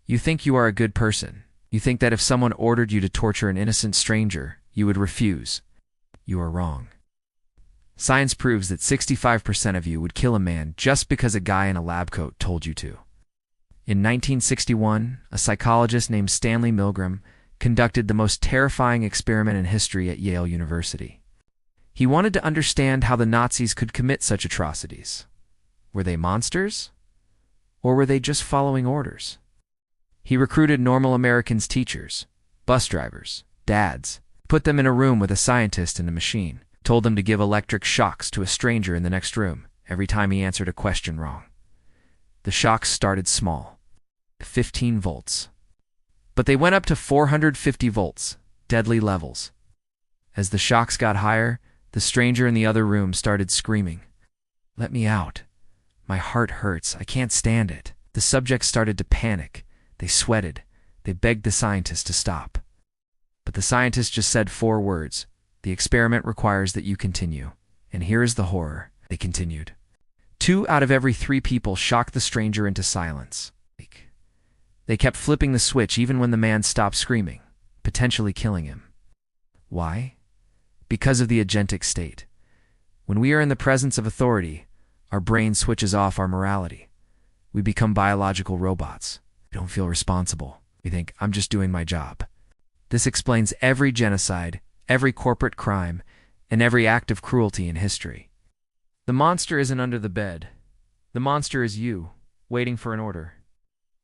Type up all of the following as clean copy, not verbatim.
You think you are a good person. You think that if someone ordered you to torture an innocent stranger, you would refuse. You are wrong. Science proves that 65% of you would kill a man just because a guy in a lab coat told you to. In 1961, a psychologist named Stanley Milgram conducted the most terrifying experiment in history at Yale University. He wanted to understand how the Nazis could commit such atrocities. Were they monsters? Or were they just following orders? He recruited normal Americans, teachers, bus drivers, dads, put them in a room with a scientist and a machine, told them to give electric shocks to a stranger in the next room every time he answered a question wrong. The shocks started small, 15 volts. But they went up to 450 volts, deadly levels. As the shocks got higher, the stranger in the other room started screaming, "Let me out. My heart hurts. I can't stand it." The subjects started to panic. They sweated. They begged the scientist to stop. But the scientist just said 4 words. "The experiment requires that you continue." And here is the horror. They continued. 2 out of every 3 people shocked the stranger into silence. They kept flipping the switch even when the man stopped screaming, potentially killing him. Why? Because of the agentic state. When we are in the presence of authority, our brain switches off our morality. We become biological robots. We don't feel responsible. We think, "I'm just doing my job." This explains every genocide, every corporate crime, and every act of cruelty in history. The monster isn't under the bed. The monster is you, waiting for an order.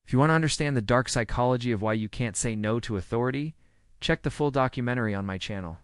If you want to understand the dark psychology of why you can't say no to authority, check the full documentary on my channel.